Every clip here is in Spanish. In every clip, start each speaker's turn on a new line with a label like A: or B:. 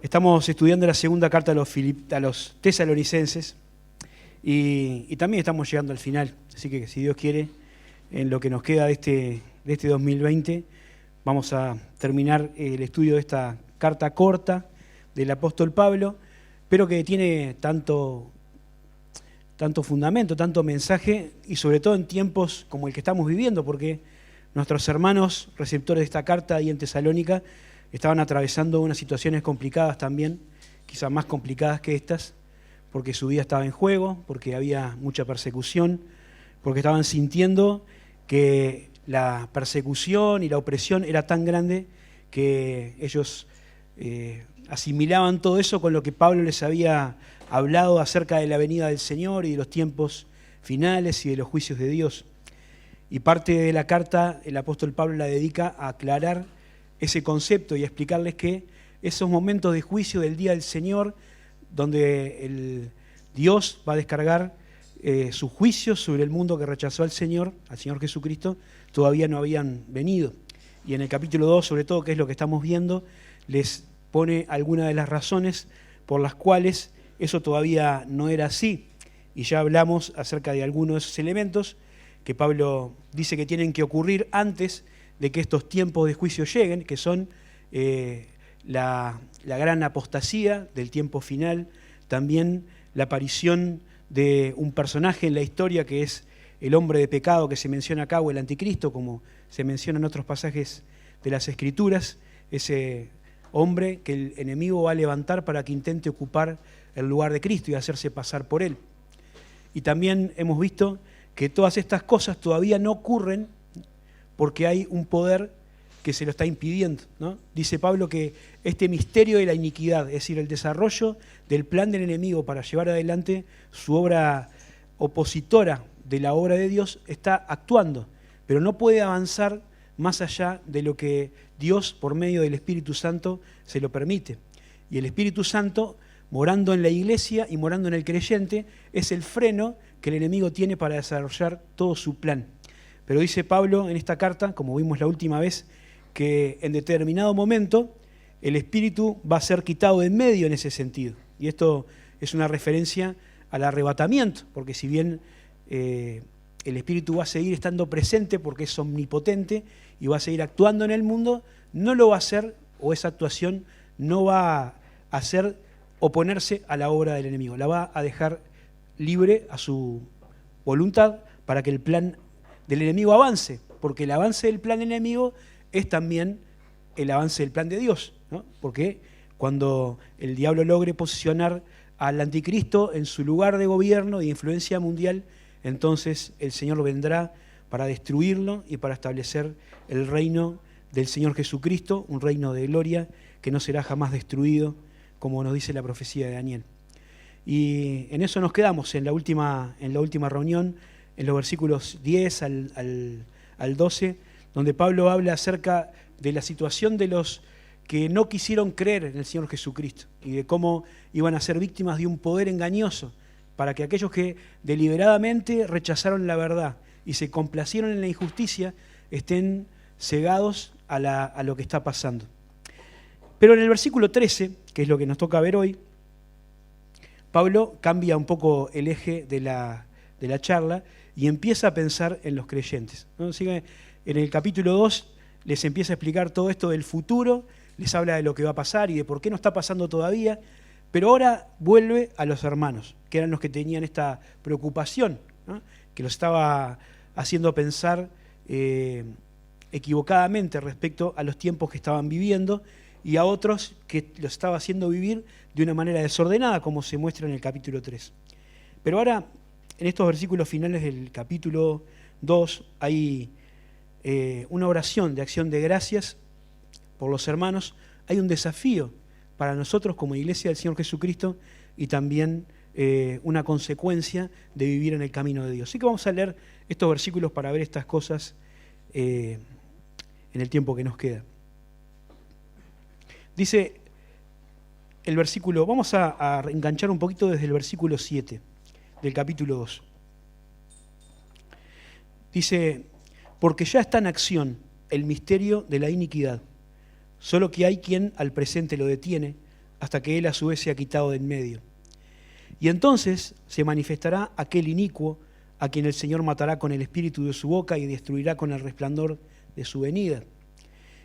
A: Estamos estudiando la segunda carta a los tesalonicenses y también estamos llegando al final. Así que si Dios quiere, en lo que nos queda de este 2020, vamos a terminar el estudio de esta carta corta del apóstol Pablo, pero que tiene tanto fundamento, tanto mensaje, y sobre todo en tiempos como el que estamos viviendo, porque nuestros hermanos receptores de esta carta ahí en Tesalónica estaban atravesando unas situaciones complicadas también, quizás más complicadas que estas, porque su vida estaba en juego, porque había mucha persecución, porque estaban sintiendo que la persecución y la opresión era tan grande que ellos asimilaban todo eso con lo que Pablo les había hablado acerca de la venida del Señor y de los tiempos finales y de los juicios de Dios. Y parte de la carta el apóstol Pablo la dedica a aclarar ese concepto y a explicarles que esos momentos de juicio del día del Señor, donde el Dios va a descargar sus juicios sobre el mundo que rechazó al Señor Jesucristo, todavía no habían venido. Y en el capítulo 2, sobre todo, que es lo que estamos viendo, les pone algunas de las razones por las cuales eso todavía no era así. Y ya hablamos acerca de algunos de esos elementos que Pablo dice que tienen que ocurrir antes de que estos tiempos de juicio lleguen, que son la gran apostasía del tiempo final, también la aparición de un personaje en la historia que es el hombre de pecado que se menciona acá, o el anticristo, como se menciona en otros pasajes de las Escrituras, ese hombre que el enemigo va a levantar para que intente ocupar el lugar de Cristo y hacerse pasar por él. Y también hemos visto que todas estas cosas todavía no ocurren porque hay un poder que se lo está impidiendo, ¿no? Dice Pablo que este misterio de la iniquidad, es decir, el desarrollo del plan del enemigo para llevar adelante su obra opositora de la obra de Dios, está actuando, pero no puede avanzar más allá de lo que Dios, por medio del Espíritu Santo, se lo permite. Y el Espíritu Santo, morando en la iglesia y morando en el creyente, es el freno que el enemigo tiene para desarrollar todo su plan. Pero dice Pablo en esta carta, como vimos la última vez, que en determinado momento el Espíritu va a ser quitado de en medio en ese sentido. Y esto es una referencia al arrebatamiento, porque si bien el Espíritu va a seguir estando presente porque es omnipotente y va a seguir actuando en el mundo, no lo va a hacer, o esa actuación no va a hacer oponerse a la obra del enemigo, la va a dejar libre a su voluntad para que el plan del enemigo avance, porque el avance del plan del enemigo es también el avance del plan de Dios, ¿no? Porque cuando el diablo logre posicionar al anticristo en su lugar de gobierno y influencia mundial, entonces el Señor vendrá para destruirlo y para establecer el reino del Señor Jesucristo, un reino de gloria que no será jamás destruido, como nos dice la profecía de Daniel. Y en eso nos quedamos en la última reunión, en los versículos 10 al 12, donde Pablo habla acerca de la situación de los que no quisieron creer en el Señor Jesucristo y de cómo iban a ser víctimas de un poder engañoso para que aquellos que deliberadamente rechazaron la verdad y se complacieron en la injusticia estén cegados a lo que está pasando. Pero en el versículo 13, que es lo que nos toca ver hoy, Pablo cambia un poco el eje de la charla y empieza a pensar en los creyentes, ¿no? Así que en el capítulo 2 les empieza a explicar todo esto del futuro, les habla de lo que va a pasar y de por qué no está pasando todavía, pero ahora vuelve a los hermanos, que eran los que tenían esta preocupación, ¿no? Que los estaba haciendo pensar equivocadamente respecto a los tiempos que estaban viviendo, y a otros que los estaba haciendo vivir de una manera desordenada, como se muestra en el capítulo 3. Pero ahora, en estos versículos finales del capítulo 2, hay una oración de acción de gracias por los hermanos. Hay un desafío para nosotros como Iglesia del Señor Jesucristo y también una consecuencia de vivir en el camino de Dios. Así que vamos a leer estos versículos para ver estas cosas en el tiempo que nos queda. Dice el versículo, vamos a enganchar un poquito desde el versículo 7 del capítulo 2. Dice, porque ya está en acción el misterio de la iniquidad, solo que hay quien al presente lo detiene, hasta que él a su vez sea quitado de en medio. Y entonces se manifestará aquel inicuo a quien el Señor matará con el espíritu de su boca y destruirá con el resplandor de su venida.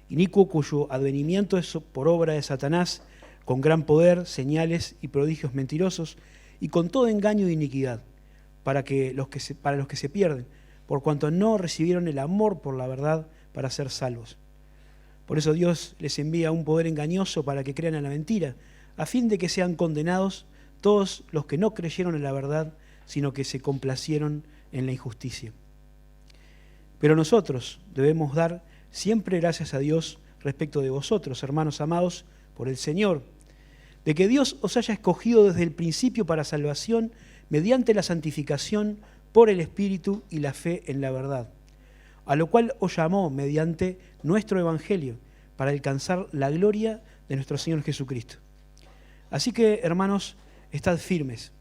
A: Inicuo cuyo advenimiento es por obra de Satanás, con gran poder, señales y prodigios mentirosos, y con todo engaño de iniquidad, para los que se pierden, por cuanto no recibieron el amor por la verdad para ser salvos. Por eso Dios les envía un poder engañoso para que crean en la mentira, a fin de que sean condenados todos los que no creyeron en la verdad, sino que se complacieron en la injusticia. Pero nosotros debemos dar siempre gracias a Dios respecto de vosotros, hermanos amados, por el Señor, de que Dios os haya escogido desde el principio para salvación, mediante la santificación por el Espíritu y la fe en la verdad, a lo cual os llamó mediante nuestro Evangelio, para alcanzar la gloria de nuestro Señor Jesucristo. Así que, hermanos, estad firmes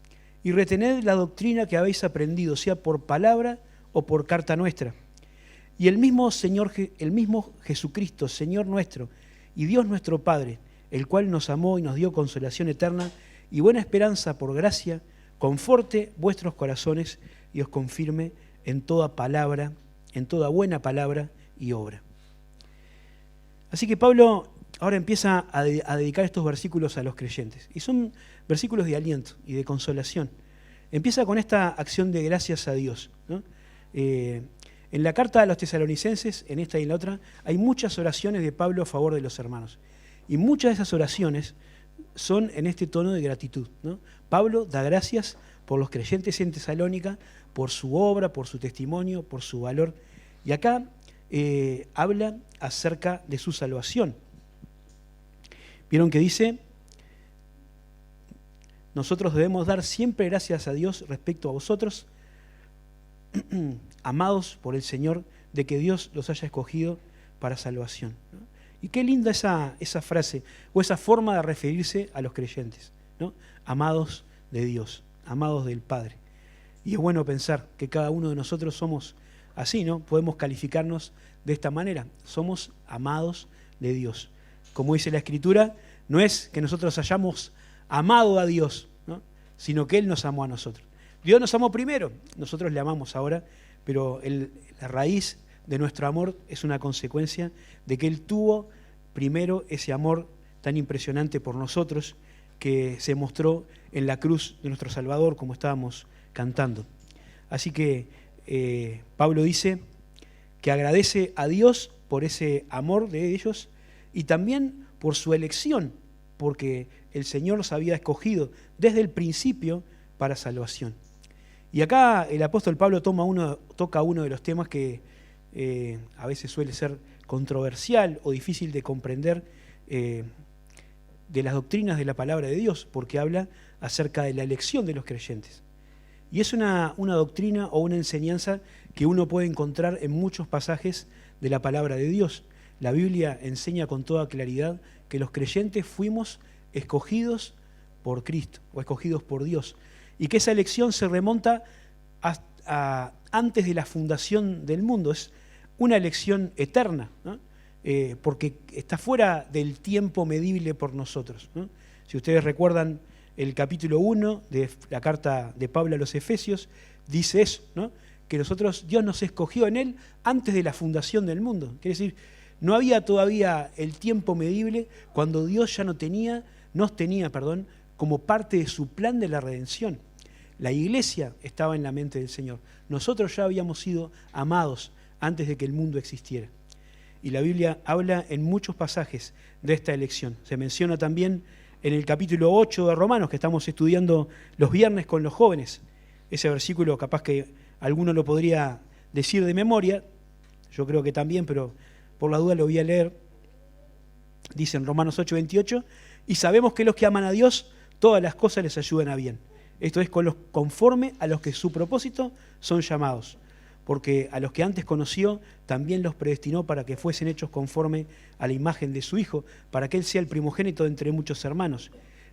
A: y retened la doctrina que habéis aprendido, sea por palabra o por carta nuestra. Y el mismo Jesucristo, Señor nuestro, y Dios nuestro Padre, el cual nos amó y nos dio consolación eterna y buena esperanza por gracia, conforte vuestros corazones y os confirme en toda palabra, en toda buena palabra y obra. Así que Pablo ahora empieza a dedicar estos versículos a los creyentes. Y son versículos de aliento y de consolación. Empieza con esta acción de gracias a Dios, ¿no? En la carta a los tesalonicenses, en esta y en la otra, hay muchas oraciones de Pablo a favor de los hermanos. Y muchas de esas oraciones son en este tono de gratitud, ¿no? Pablo da gracias por los creyentes en Tesalónica, por su obra, por su testimonio, por su valor. Y acá habla acerca de su salvación. ¿Vieron que dice? Nosotros debemos dar siempre gracias a Dios respecto a vosotros, amados por el Señor, de que Dios los haya escogido para salvación, ¿no? Y qué linda esa frase, o esa forma de referirse a los creyentes, ¿no? Amados de Dios, amados del Padre. Y es bueno pensar que cada uno de nosotros somos así, ¿no? Podemos calificarnos de esta manera, somos amados de Dios. Como dice la Escritura, no es que nosotros hayamos amado a Dios, ¿no? Sino que Él nos amó a nosotros. Dios nos amó primero, nosotros le amamos ahora, pero la raíz de nuestro amor es una consecuencia de que Él tuvo primero ese amor tan impresionante por nosotros que se mostró en la cruz de nuestro Salvador, como estábamos cantando. Así que Pablo dice que agradece a Dios por ese amor de ellos y también por su elección, porque el Señor los había escogido desde el principio para salvación. Y acá el apóstol Pablo toca uno de los temas que a veces suele ser controversial o difícil de comprender de las doctrinas de la palabra de Dios, porque habla acerca de la elección de los creyentes. Y es una doctrina o una enseñanza que uno puede encontrar en muchos pasajes de la palabra de Dios. La Biblia enseña con toda claridad que los creyentes fuimos escogidos por Cristo o escogidos por Dios, y que esa elección se remonta a antes de la fundación del mundo. Es una elección eterna, ¿no? Porque está fuera del tiempo medible por nosotros, ¿no? Si ustedes recuerdan el capítulo 1 de la carta de Pablo a los Efesios, dice eso, ¿no? Que Dios nos escogió en Él antes de la fundación del mundo. Quiere decir, no había todavía el tiempo medible cuando Dios ya nos tenía como parte de su plan de la redención. La iglesia estaba en la mente del Señor. Nosotros ya habíamos sido amados antes de que el mundo existiera. Y la Biblia habla en muchos pasajes de esta elección. Se menciona también en el capítulo 8 de Romanos, que estamos estudiando los viernes con los jóvenes. Ese versículo capaz que alguno lo podría decir de memoria, yo creo que también, pero por la duda lo voy a leer. Dice en Romanos 8:28, y sabemos que los que aman a Dios, todas las cosas les ayudan a bien. Esto es conforme a los que su propósito son llamados. Porque a los que antes conoció, también los predestinó para que fuesen hechos conforme a la imagen de su Hijo, para que Él sea el primogénito entre muchos hermanos.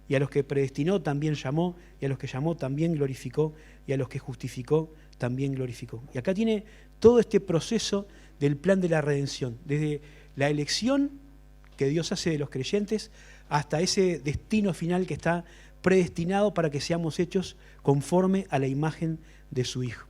A: Y a los que predestinó también llamó, y a los que llamó también glorificó, y a los que justificó también glorificó. Y acá tiene todo este proceso del plan de la redención, desde la elección que Dios hace de los creyentes hasta ese destino final que está predestinado para que seamos hechos conforme a la imagen de su Hijo.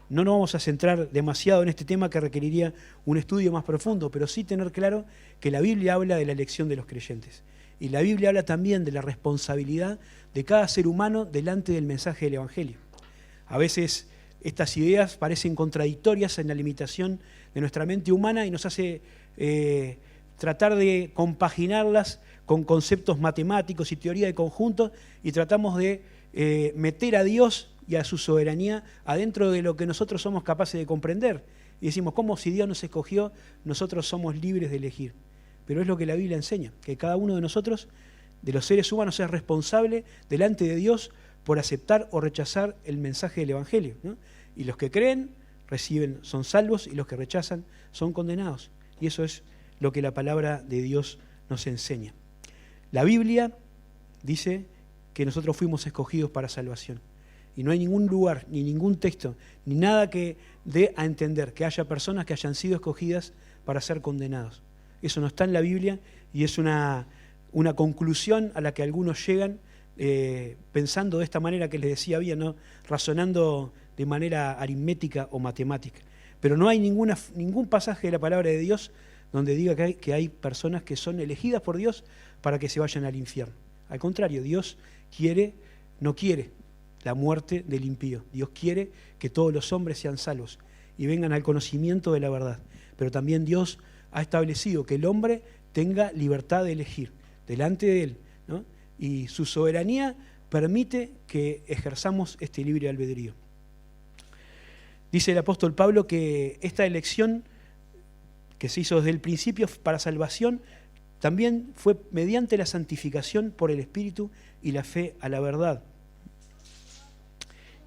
A: No nos vamos a centrar demasiado en este tema que requeriría un estudio más profundo, pero sí tener claro que la Biblia habla de la elección de los creyentes. Y la Biblia habla también de la responsabilidad de cada ser humano delante del mensaje del Evangelio. A veces estas ideas parecen contradictorias en la limitación de nuestra mente humana y nos hace tratar de compaginarlas con conceptos matemáticos y teoría de conjuntos, y tratamos de meter a Dios y a su soberanía adentro de lo que nosotros somos capaces de comprender. Y decimos, ¿cómo si Dios nos escogió, nosotros somos libres de elegir? Pero es lo que la Biblia enseña, que cada uno de nosotros, de los seres humanos, es responsable delante de Dios por aceptar o rechazar el mensaje del Evangelio, ¿no? Y los que creen, son salvos, y los que rechazan son condenados. Y eso es lo que la palabra de Dios nos enseña. La Biblia dice que nosotros fuimos escogidos para salvación. Y no hay ningún lugar, ni ningún texto, ni nada que dé a entender que haya personas que hayan sido escogidas para ser condenados. Eso no está en la Biblia, y es una conclusión a la que algunos llegan pensando de esta manera que les decía bien, ¿no? Razonando de manera aritmética o matemática. Pero no hay ningún pasaje de la palabra de Dios donde diga que hay personas que son elegidas por Dios para que se vayan al infierno. Al contrario, Dios no quiere la muerte del impío. Dios quiere que todos los hombres sean salvos y vengan al conocimiento de la verdad. Pero también Dios ha establecido que el hombre tenga libertad de elegir delante de él, ¿no? Y su soberanía permite que ejerzamos este libre albedrío. Dice el apóstol Pablo que esta elección que se hizo desde el principio para salvación también fue mediante la santificación por el Espíritu y la fe a la verdad.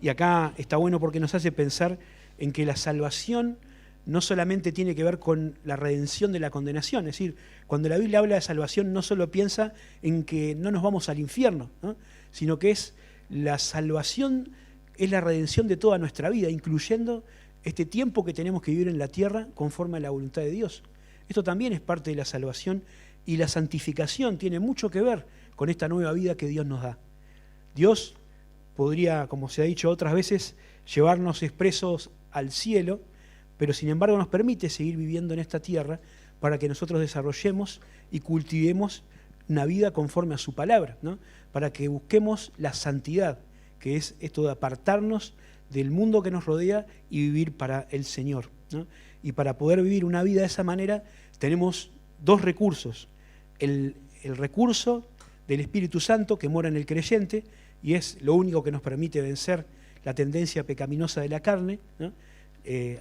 A: Y acá está bueno porque nos hace pensar en que la salvación no solamente tiene que ver con la redención de la condenación. Es decir, cuando la Biblia habla de salvación no solo piensa en que no nos vamos al infierno, ¿no? Sino que la salvación es la redención de toda nuestra vida, incluyendo este tiempo que tenemos que vivir en la tierra conforme a la voluntad de Dios. Esto también es parte de la salvación, y la santificación tiene mucho que ver con esta nueva vida que Dios nos da. Dios podría, como se ha dicho otras veces, llevarnos expresos al cielo, pero sin embargo nos permite seguir viviendo en esta tierra para que nosotros desarrollemos y cultivemos una vida conforme a su palabra, ¿no? Para que busquemos la santidad, que es esto de apartarnos del mundo que nos rodea y vivir para el Señor, ¿no? Y para poder vivir una vida de esa manera tenemos dos recursos. El recurso del Espíritu Santo que mora en el creyente, y es lo único que nos permite vencer la tendencia pecaminosa de la carne, ¿no?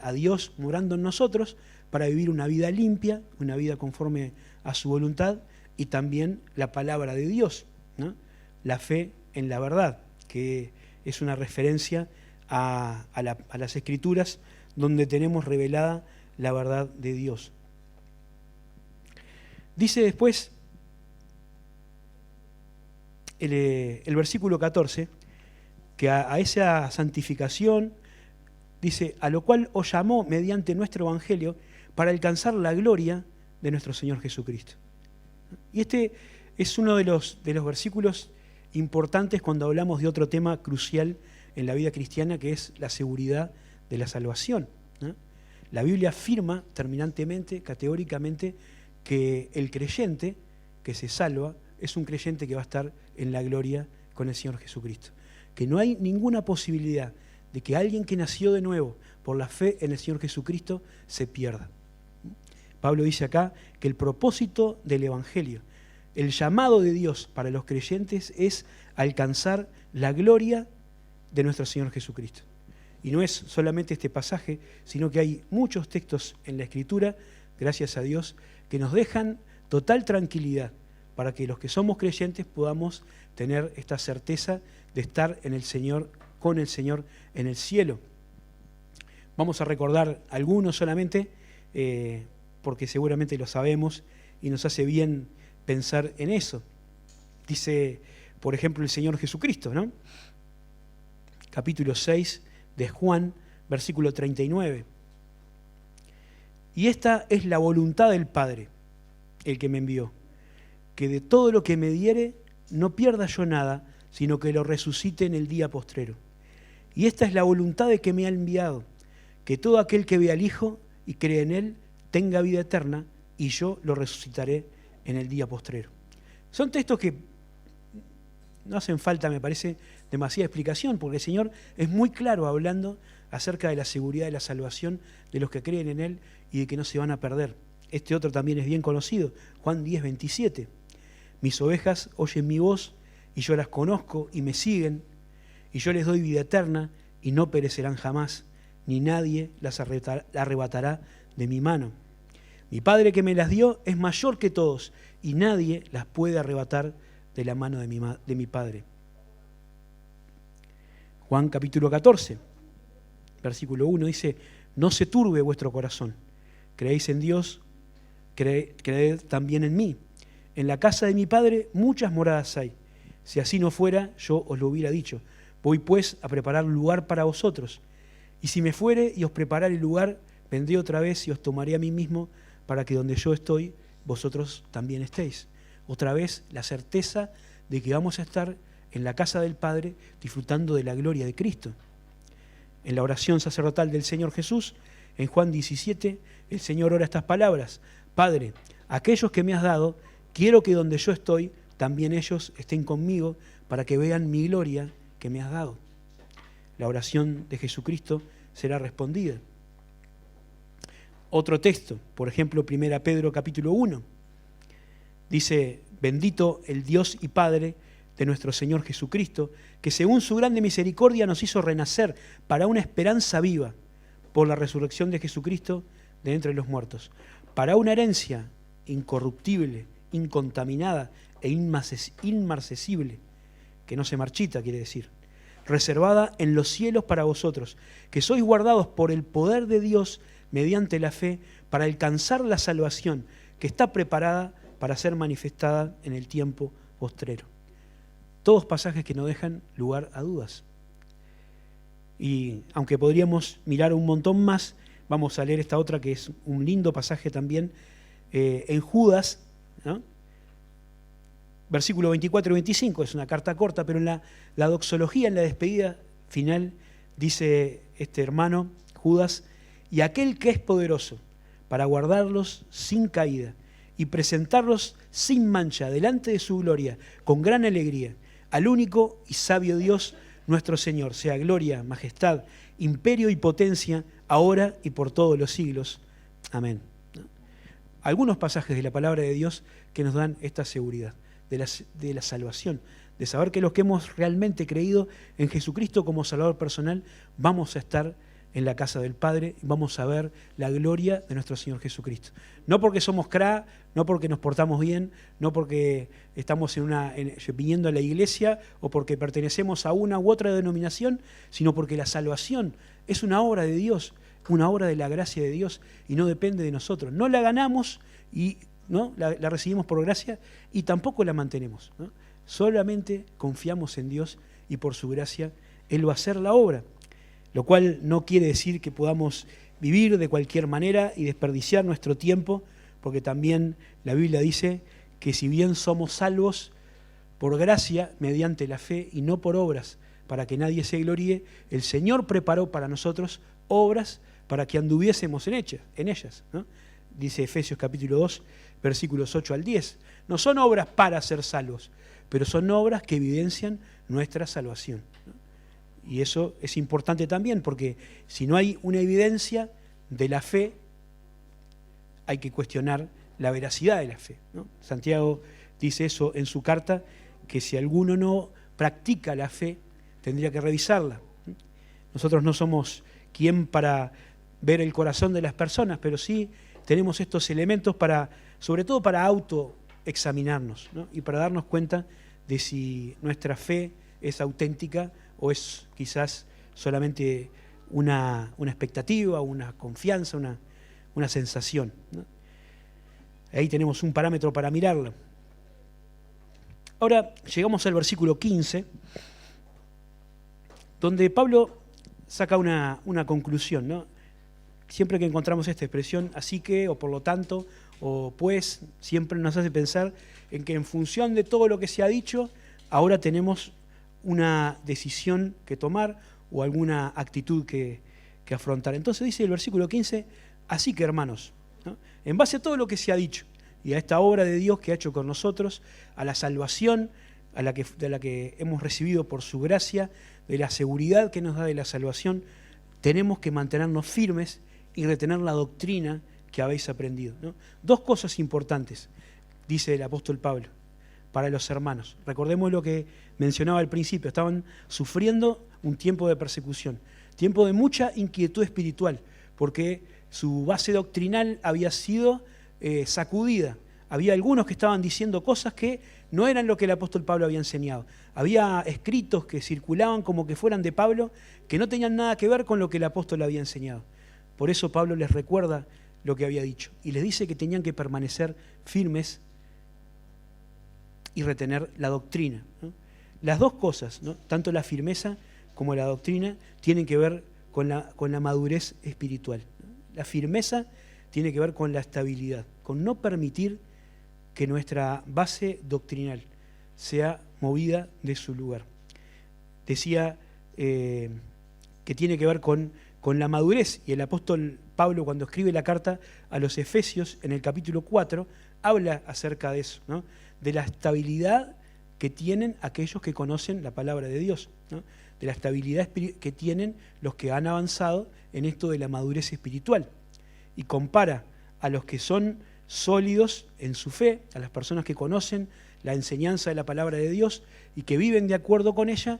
A: A Dios morando en nosotros para vivir una vida limpia, una vida conforme a su voluntad, y también la palabra de Dios, ¿no? La fe en la verdad, que es una referencia a las Escrituras donde tenemos revelada la verdad de Dios. Dice después el versículo 14 que a esa santificación, dice, a lo cual os llamó mediante nuestro evangelio para alcanzar la gloria de nuestro Señor Jesucristo. Y este es uno de los versículos importantes cuando hablamos de otro tema crucial en la vida cristiana, que es la seguridad de la salvación, ¿no? La Biblia afirma terminantemente, categóricamente, que el creyente que se salva es un creyente que va a estar en la gloria con el Señor Jesucristo. Que no hay ninguna posibilidad de que alguien que nació de nuevo por la fe en el Señor Jesucristo se pierda. Pablo dice acá que el propósito del Evangelio, el llamado de Dios para los creyentes, es alcanzar la gloria de nuestro Señor Jesucristo. Y no es solamente este pasaje, sino que hay muchos textos en la Escritura, gracias a Dios, que nos dejan total tranquilidad para que los que somos creyentes podamos tener esta certeza de estar en el Señor, con el Señor en el cielo. Vamos a recordar algunos solamente, porque seguramente lo sabemos y nos hace bien pensar en eso. Dice, por ejemplo, el Señor Jesucristo, ¿no? Capítulo 6 de Juan, versículo 39. Y esta es la voluntad del Padre, el que me envió, que de todo lo que me diere no pierda yo nada, sino que lo resucite en el día postrero. Y esta es la voluntad de que me ha enviado, que todo aquel que vea al Hijo y cree en Él tenga vida eterna, y yo lo resucitaré en el día postrero. Son textos que no hacen falta, me parece, demasiada explicación, porque el Señor es muy claro hablando acerca de la seguridad de la salvación de los que creen en Él y de que no se van a perder. Este otro también es bien conocido, Juan 10, 27. Mis ovejas oyen mi voz y yo las conozco y me siguen, y yo les doy vida eterna y no perecerán jamás, ni nadie las arrebatará de mi mano. Mi Padre que me las dio es mayor que todos y nadie las puede arrebatar de la mano de mi Padre. Juan capítulo 14, versículo 1 dice: no se turbe vuestro corazón, creéis en Dios, creed también en mí. En la casa de mi Padre muchas moradas hay. Si así no fuera, yo os lo hubiera dicho. Voy pues a preparar lugar para vosotros. Y si me fuere y os preparare el lugar, vendré otra vez y os tomaré a mí mismo, para que donde yo estoy, vosotros también estéis. Otra vez la certeza de que vamos a estar en la casa del Padre disfrutando de la gloria de Cristo. En la oración sacerdotal del Señor Jesús, en Juan 17, el Señor ora estas palabras: Padre, aquellos que me has dado, quiero que donde yo estoy, también ellos estén conmigo, para que vean mi gloria que me has dado. La oración de Jesucristo será respondida. Otro texto, por ejemplo, 1 Pedro capítulo 1, dice: bendito el Dios y Padre de nuestro Señor Jesucristo, que según su grande misericordia nos hizo renacer para una esperanza viva por la resurrección de Jesucristo de entre los muertos, para una herencia incorruptible, incontaminada e inmarcesible, que no se marchita, quiere decir, reservada en los cielos para vosotros, que sois guardados por el poder de Dios mediante la fe, para alcanzar la salvación que está preparada para ser manifestada en el tiempo postrero. Todos pasajes que no dejan lugar a dudas. Y aunque podríamos mirar un montón más, vamos a leer esta otra que es un lindo pasaje también, en Judas, ¿no? Versículo 24 y 25, es una carta corta, pero en la doxología, en la despedida final, dice este hermano, Judas: y aquel que es poderoso para guardarlos sin caída y presentarlos sin mancha delante de su gloria, con gran alegría, al único y sabio Dios, nuestro Señor, sea gloria, majestad, imperio y potencia, ahora y por todos los siglos. Amén. Algunos pasajes de la palabra de Dios que nos dan esta seguridad de la salvación, de saber que los que hemos realmente creído en Jesucristo como Salvador personal, vamos a estar en la casa del Padre, vamos a ver la gloria de nuestro Señor Jesucristo. No porque somos CRA, no porque nos portamos bien, no porque estamos viniendo a la iglesia o porque pertenecemos a una u otra denominación, sino porque la salvación es una obra de Dios, una obra de la gracia de Dios y no depende de nosotros. No la ganamos y ¿no? la recibimos por gracia y tampoco la mantenemos, ¿no? Solamente confiamos en Dios y por su gracia Él va a hacer la obra. Lo cual no quiere decir que podamos vivir de cualquier manera y desperdiciar nuestro tiempo, porque también la Biblia dice que si bien somos salvos por gracia, mediante la fe y no por obras, para que nadie se gloríe, el Señor preparó para nosotros obras para que anduviésemos en ellas, ¿no? Dice Efesios capítulo 2, versículos 8 al 10. No son obras para ser salvos, pero son obras que evidencian nuestra salvación, ¿no? Y eso es importante también, porque si no hay una evidencia de la fe, hay que cuestionar la veracidad de la fe, ¿no? Santiago dice eso en su carta, que si alguno no practica la fe, tendría que revisarla. Nosotros no somos quien para ver el corazón de las personas, pero sí tenemos estos elementos sobre todo para autoexaminarnos, ¿no? Y para darnos cuenta de si nuestra fe es auténtica o es quizás solamente una expectativa, una confianza, una sensación, ¿no? Ahí tenemos un parámetro para mirarlo. Ahora llegamos al versículo 15, donde Pablo saca una conclusión, ¿no? Siempre que encontramos esta expresión, así que, o por lo tanto, o pues, siempre nos hace pensar en que en función de todo lo que se ha dicho, ahora tenemos una decisión que tomar o alguna actitud que afrontar. Entonces dice el versículo 15, así que hermanos, ¿no? En base a todo lo que se ha dicho y a esta obra de Dios que ha hecho con nosotros, a la salvación de la que hemos recibido por su gracia, de la seguridad que nos da de la salvación, tenemos que mantenernos firmes y retener la doctrina que habéis aprendido, ¿no? Dos cosas importantes, dice el apóstol Pablo, para los hermanos. Recordemos lo que mencionaba al principio, estaban sufriendo un tiempo de persecución, tiempo de mucha inquietud espiritual, porque su base doctrinal había sido sacudida. Había algunos que estaban diciendo cosas que no eran lo que el apóstol Pablo había enseñado. Había escritos que circulaban como que fueran de Pablo, que no tenían nada que ver con lo que el apóstol había enseñado. Por eso Pablo les recuerda lo que había dicho y les dice que tenían que permanecer firmes y retener la doctrina, ¿no? Las dos cosas, ¿no? Tanto la firmeza como la doctrina, tienen que ver con la madurez espiritual, ¿no? La firmeza tiene que ver con la estabilidad, con no permitir que nuestra base doctrinal sea movida de su lugar. Decía que tiene que ver con la madurez, y el apóstol Pablo, cuando escribe la carta a los Efesios, en el capítulo 4, habla acerca de eso, ¿no? De la estabilidad que tienen aquellos que conocen la palabra de Dios, ¿no? De la estabilidad que tienen los que han avanzado en esto de la madurez espiritual. Y compara a los que son sólidos en su fe, a las personas que conocen la enseñanza de la palabra de Dios y que viven de acuerdo con ella,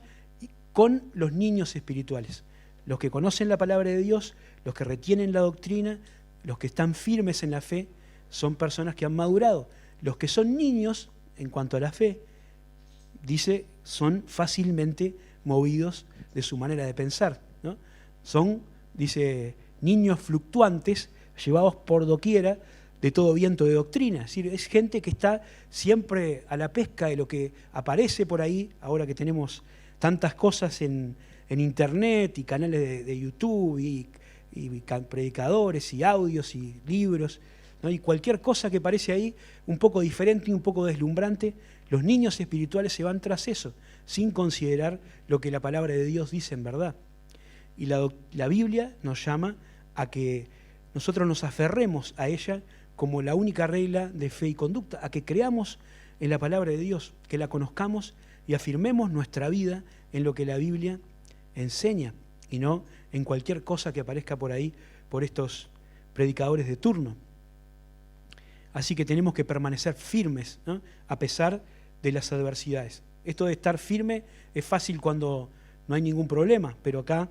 A: con los niños espirituales. Los que conocen la palabra de Dios, los que retienen la doctrina, los que están firmes en la fe, son personas que han madurado. Los que son niños, en cuanto a la fe, dice, son fácilmente movidos de su manera de pensar, ¿no? Son, dice, niños fluctuantes, llevados por doquiera de todo viento de doctrina. Es decir, es gente que está siempre a la pesca de lo que aparece por ahí, ahora que tenemos tantas cosas en internet y canales de YouTube y predicadores y audios y libros, ¿no? Y cualquier cosa que parece ahí un poco diferente y un poco deslumbrante, los niños espirituales se van tras eso, sin considerar lo que la palabra de Dios dice en verdad. Y la Biblia nos llama a que nosotros nos aferremos a ella como la única regla de fe y conducta, a que creamos en la palabra de Dios, que la conozcamos y afirmemos nuestra vida en lo que la Biblia enseña y no en cualquier cosa que aparezca por ahí por estos predicadores de turno. Así que tenemos que permanecer firmes, ¿no? A pesar de las adversidades. Esto de estar firme es fácil cuando no hay ningún problema, pero acá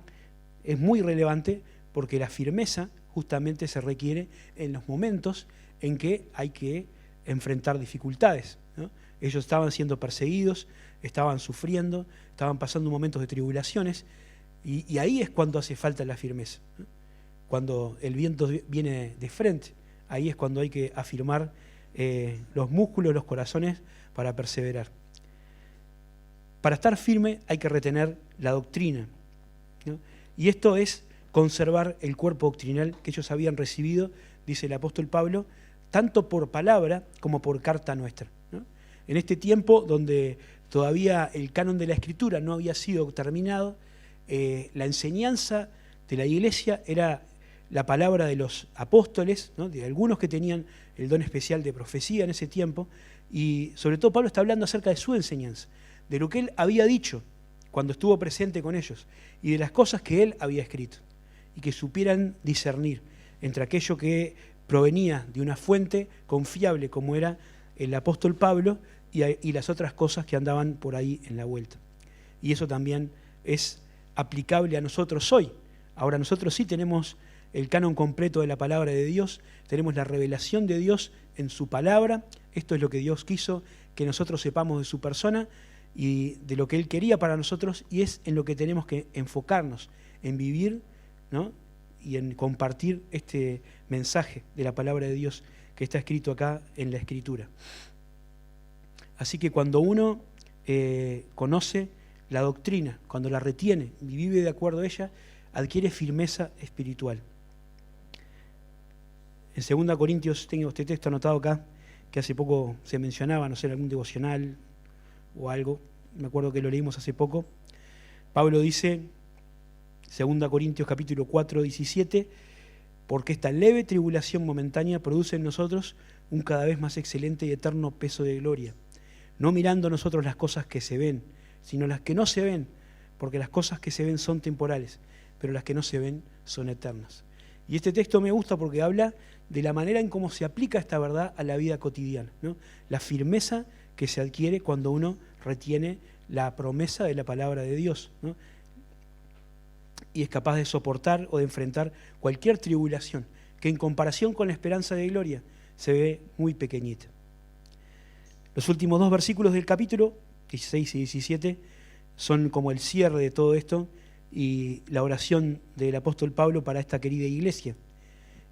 A: es muy relevante porque la firmeza justamente se requiere en los momentos en que hay que enfrentar dificultades, ¿no? Ellos estaban siendo perseguidos, estaban sufriendo, estaban pasando momentos de tribulaciones, y ahí es cuando hace falta la firmeza, ¿no? Cuando el viento viene de frente, ahí es cuando hay que afirmar los músculos, los corazones para perseverar. Para estar firme hay que retener la doctrina, ¿no? Y esto es conservar el cuerpo doctrinal que ellos habían recibido, dice el apóstol Pablo, tanto por palabra como por carta nuestra, ¿no? En este tiempo donde todavía el canon de la Escritura no había sido terminado, la enseñanza de la iglesia era la palabra de los apóstoles, ¿no? De algunos que tenían el don especial de profecía en ese tiempo, y sobre todo Pablo está hablando acerca de su enseñanza, de lo que él había dicho cuando estuvo presente con ellos, y de las cosas que él había escrito, y que supieran discernir entre aquello que provenía de una fuente confiable como era el apóstol Pablo y las otras cosas que andaban por ahí en la vuelta. Y eso también es aplicable a nosotros hoy. Ahora nosotros sí tenemos el canon completo de la palabra de Dios, tenemos la revelación de Dios en su palabra. Esto es lo que Dios quiso que nosotros sepamos de su persona y de lo que Él quería para nosotros, y es en lo que tenemos que enfocarnos, en vivir, ¿no? Y en compartir este mensaje de la palabra de Dios que está escrito acá en la Escritura. Así que cuando uno conoce la doctrina, cuando la retiene y vive de acuerdo a ella, adquiere firmeza espiritual. En 2 Corintios, tengo este texto anotado acá, que hace poco se mencionaba, no sé, en algún devocional o algo, me acuerdo que lo leímos hace poco. Pablo dice, 2 Corintios capítulo 4, 17, porque esta leve tribulación momentánea produce en nosotros un cada vez más excelente y eterno peso de gloria, no mirando nosotros las cosas que se ven, sino las que no se ven, porque las cosas que se ven son temporales, pero las que no se ven son eternas. Y este texto me gusta porque habla de la manera en cómo se aplica esta verdad a la vida cotidiana, ¿no? La firmeza que se adquiere cuando uno retiene la promesa de la palabra de Dios, ¿no? Y es capaz de soportar o de enfrentar cualquier tribulación, que en comparación con la esperanza de gloria se ve muy pequeñita. Los últimos 2 versículos del capítulo, 16 y 17, son como el cierre de todo esto y la oración del apóstol Pablo para esta querida iglesia.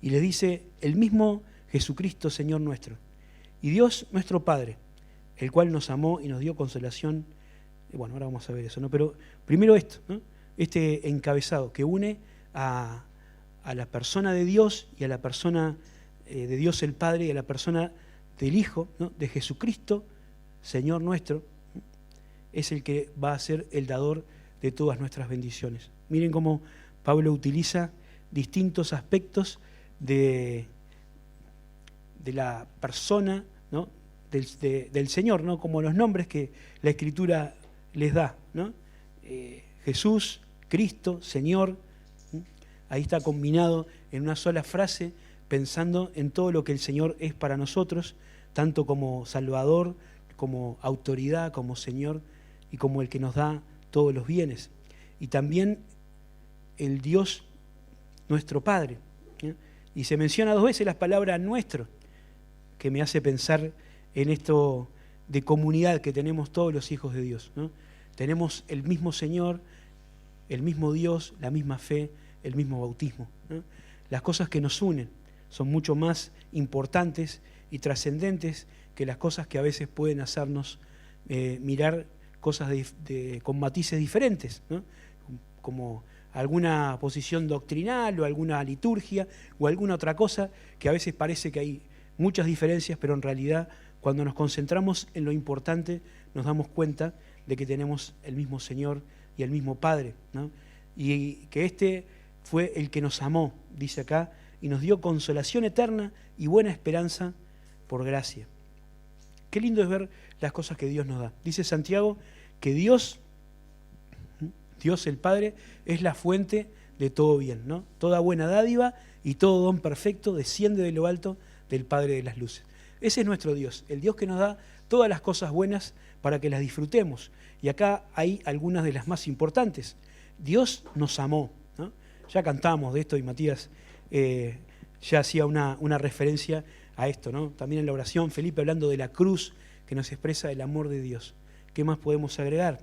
A: Y les dice, el mismo Jesucristo, Señor nuestro, y Dios nuestro Padre, el cual nos amó y nos dio consolación. Bueno, ahora vamos a ver eso, ¿no? Pero primero esto, ¿no? Este encabezado que une a la persona de Dios y a la persona de Dios el Padre y a la persona del Hijo, ¿no? De Jesucristo, Señor nuestro, ¿no? Es el que va a ser el dador de todas nuestras bendiciones. Miren cómo Pablo utiliza distintos aspectos de la persona, ¿no? del Señor, ¿no? Como los nombres que la Escritura les da, ¿no? Jesús, Cristo, Señor, ¿sí? Ahí está combinado en una sola frase, pensando en todo lo que el Señor es para nosotros, tanto como Salvador, como autoridad, como Señor y como el que nos da todos los bienes. Y también el Dios nuestro Padre, ¿sí? Y se menciona 2 veces la palabra nuestro, que me hace pensar en esto de comunidad que tenemos todos los hijos de Dios, ¿no? Tenemos el mismo Señor, el mismo Dios, la misma fe, el mismo bautismo, ¿no? Las cosas que nos unen son mucho más importantes y trascendentes que las cosas que a veces pueden hacernos mirar cosas con matices diferentes, ¿no? Como alguna posición doctrinal o alguna liturgia o alguna otra cosa que a veces parece que hay muchas diferencias, pero en realidad cuando nos concentramos en lo importante nos damos cuenta de que tenemos el mismo Señor y el mismo Padre, ¿no? Y que este fue el que nos amó, dice acá, y nos dio consolación eterna y buena esperanza por gracia. Qué lindo es ver las cosas que Dios nos da. Dice Santiago que Dios el Padre, es la fuente de todo bien, ¿no? Toda buena dádiva y todo don perfecto desciende de lo alto del Padre de las luces. Ese es nuestro Dios, el Dios que nos da todas las cosas buenas para que las disfrutemos. Y acá hay algunas de las más importantes. Dios nos amó, ¿no? Ya cantábamos de esto y Matías ya hacía una referencia a esto, ¿no? También en la oración, Felipe hablando de la cruz que nos expresa el amor de Dios. ¿Qué más podemos agregar?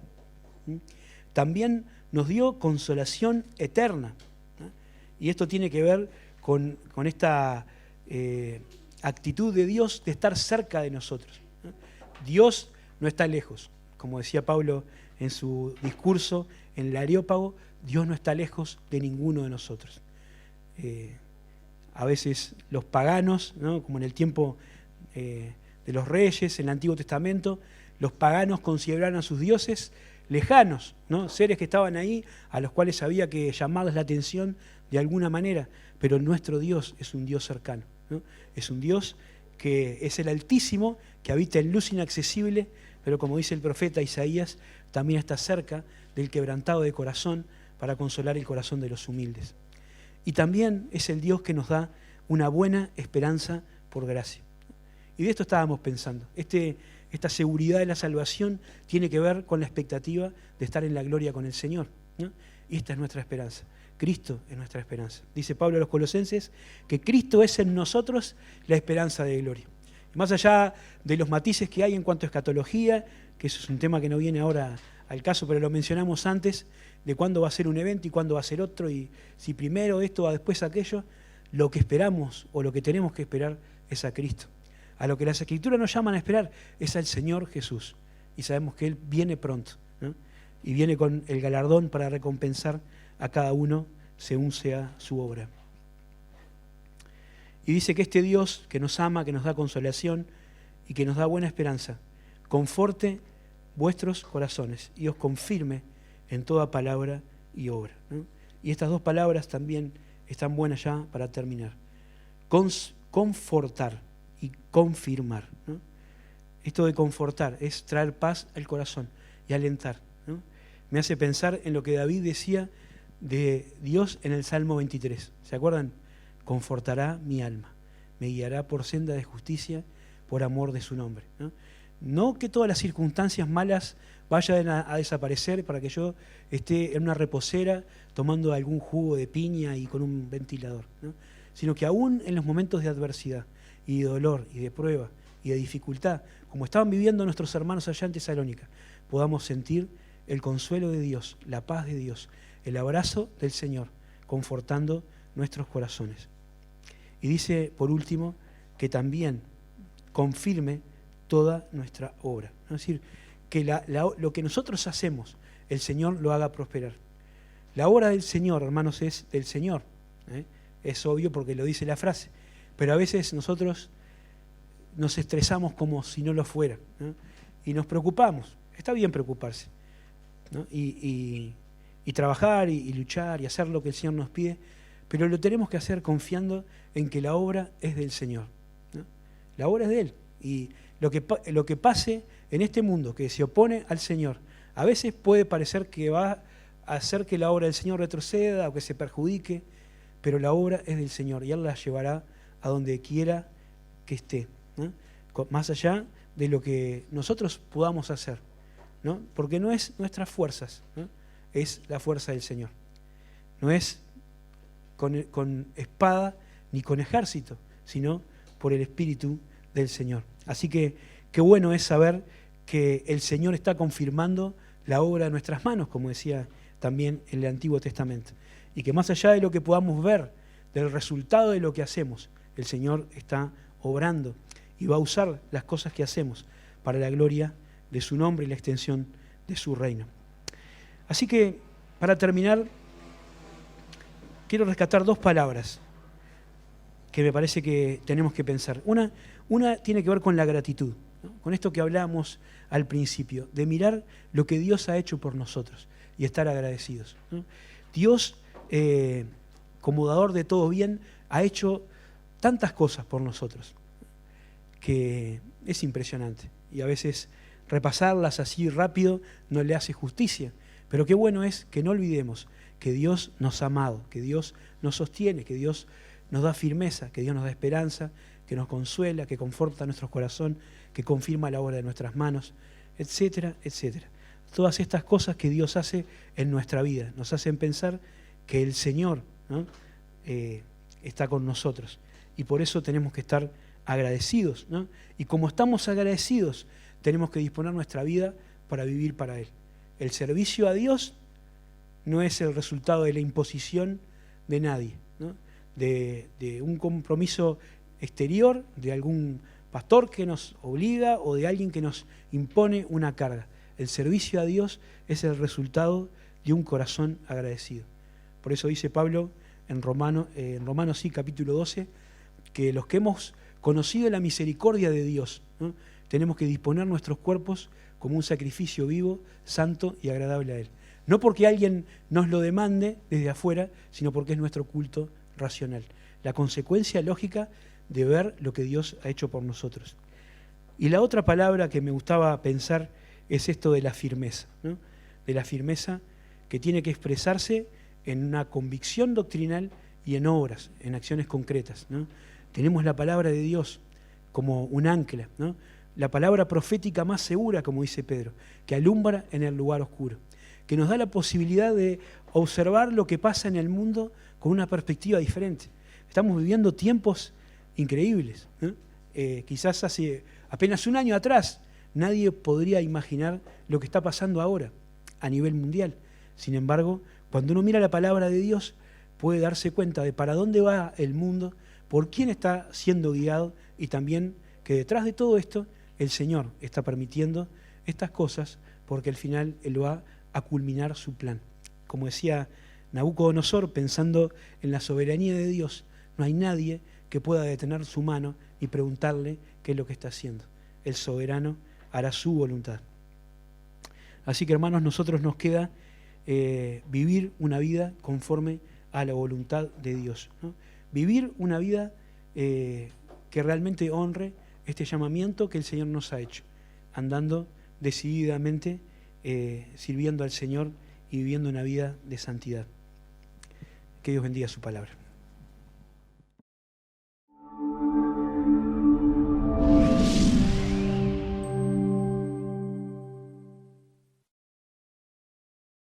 A: También nos dio consolación eterna, ¿no? Y esto tiene que ver con esta actitud de Dios de estar cerca de nosotros, ¿no? Dios no está lejos, como decía Pablo en su discurso en el Areópago, Dios no está lejos de ninguno de nosotros. A veces los paganos, ¿no? Como en el tiempo de los reyes, en el Antiguo Testamento, los paganos consideraban a sus dioses lejanos, ¿no? Seres que estaban ahí, a los cuales había que llamarles la atención de alguna manera, pero nuestro Dios es un Dios cercano, ¿no? Es un Dios que es el Altísimo, que habita en luz inaccesible, pero como dice el profeta Isaías, también está cerca del quebrantado de corazón para consolar el corazón de los humildes. Y también es el Dios que nos da una buena esperanza por gracia. Y de esto estábamos pensando. Esta seguridad de la salvación tiene que ver con la expectativa de estar en la gloria con el Señor, ¿no? Y esta es nuestra esperanza. Cristo es nuestra esperanza. Dice Pablo a los Colosenses que Cristo es en nosotros la esperanza de gloria. Y más allá de los matices que hay en cuanto a escatología, que eso es un tema que no viene ahora al caso, pero lo mencionamos antes, de cuándo va a ser un evento y cuándo va a ser otro, y si primero esto o después aquello, lo que esperamos o lo que tenemos que esperar es a Cristo. A lo que las Escrituras nos llaman a esperar es al Señor Jesús. Y sabemos que Él viene pronto, ¿no? Y viene con el galardón para recompensar a cada uno según sea su obra. Y dice que este Dios que nos ama, que nos da consolación y que nos da buena esperanza, conforte vuestros corazones y os confirme en toda palabra y obra, ¿no? Y estas dos palabras también están buenas ya para terminar. Confortar y confirmar, ¿no? Esto de confortar es traer paz al corazón y alentar, ¿no? Me hace pensar en lo que David decía de Dios en el Salmo 23. ¿Se acuerdan? Confortará mi alma, me guiará por senda de justicia por amor de su nombre, ¿no? No que todas las circunstancias malas vayan a desaparecer para que yo esté en una reposera tomando algún jugo de piña y con un ventilador, ¿no? Sino que aún en los momentos de adversidad y de dolor y de prueba y de dificultad, como estaban viviendo nuestros hermanos allá en Tesalónica, podamos sentir el consuelo de Dios, la paz de Dios, el abrazo del Señor, confortando nuestros corazones. Y dice, por último, que también confirme toda nuestra obra. Es decir, que lo que nosotros hacemos, el Señor lo haga prosperar. La obra del Señor, hermanos, es del Señor, ¿eh? Es obvio porque lo dice la frase, pero a veces nosotros nos estresamos como si no lo fuera, ¿no? Y nos preocupamos. Está bien preocuparse, ¿no? Y trabajar y luchar y hacer lo que el Señor nos pide, pero lo tenemos que hacer confiando en que la obra es del Señor, ¿no? La obra es de Él. Y lo que pase en este mundo que se opone al Señor, a veces puede parecer que va a hacer que la obra del Señor retroceda o que se perjudique, pero la obra es del Señor y Él la llevará a donde quiera que esté, ¿no? Más allá de lo que nosotros podamos hacer, ¿no? Porque no es nuestras fuerzas, ¿no? Es la fuerza del Señor. No es con espada ni con ejército, sino por el Espíritu del Señor. Así que qué bueno es saber que el Señor está confirmando la obra de nuestras manos, como decía también en el Antiguo Testamento. Y que más allá de lo que podamos ver, del resultado de lo que hacemos, el Señor está obrando y va a usar las cosas que hacemos para la gloria de su nombre y la extensión de su reino. Así que, para terminar, quiero rescatar dos palabras que me parece que tenemos que pensar. Una tiene que ver con la gratitud, ¿no? Con esto que hablábamos al principio, de mirar lo que Dios ha hecho por nosotros y estar agradecidos, ¿no? Dios, como dador de todo bien, ha hecho tantas cosas por nosotros que es impresionante. Y a veces repasarlas así rápido no le hace justicia. Pero qué bueno es que no olvidemos que Dios nos ha amado, que Dios nos sostiene, que Dios nos da firmeza, que Dios nos da esperanza, que nos consuela, que conforta nuestro corazón, que confirma la obra de nuestras manos, etcétera, etcétera. Todas estas cosas que Dios hace en nuestra vida nos hacen pensar que el Señor, ¿no? Está con nosotros. Y por eso tenemos que estar agradecidos, ¿no? Y como estamos agradecidos, tenemos que disponer nuestra vida para vivir para Él. El servicio a Dios no es el resultado de la imposición de nadie, ¿no? De un compromiso exterior, de algún pastor que nos obliga o de alguien que nos impone una carga. El servicio a Dios es el resultado de un corazón agradecido. Por eso dice Pablo en Romanos sí, capítulo 12, que los que hemos conocido la misericordia de Dios, ¿no? Tenemos que disponer nuestros cuerpos como un sacrificio vivo, santo y agradable a Él. No porque alguien nos lo demande desde afuera, sino porque es nuestro culto racional. La consecuencia lógica de ver lo que Dios ha hecho por nosotros. Y la otra palabra que me gustaba pensar es esto de la firmeza, ¿no? De la firmeza que tiene que expresarse en una convicción doctrinal y en obras, en acciones concretas, ¿no? Tenemos la palabra de Dios como un ancla, ¿no? La palabra profética más segura, como dice Pedro, que alumbra en el lugar oscuro, que nos da la posibilidad de observar lo que pasa en el mundo con una perspectiva diferente. Estamos viviendo tiempos increíbles, ¿no? Quizás hace apenas un año atrás nadie podría imaginar lo que está pasando ahora a nivel mundial. Sin embargo, cuando uno mira la palabra de Dios, puede darse cuenta de para dónde va el mundo, por quién está siendo guiado y también que detrás de todo esto el Señor está permitiendo estas cosas porque al final Él va a culminar su plan. Como decía Nabucodonosor, pensando en la soberanía de Dios, no hay nadie que pueda detener su mano y preguntarle qué es lo que está haciendo. El soberano hará su voluntad. Así que, hermanos, nosotros nos queda vivir una vida conforme a la voluntad de Dios, ¿no? Vivir una vida que realmente honre este llamamiento que el Señor nos ha hecho, andando decididamente, sirviendo al Señor y viviendo una vida de santidad. Que Dios bendiga su palabra.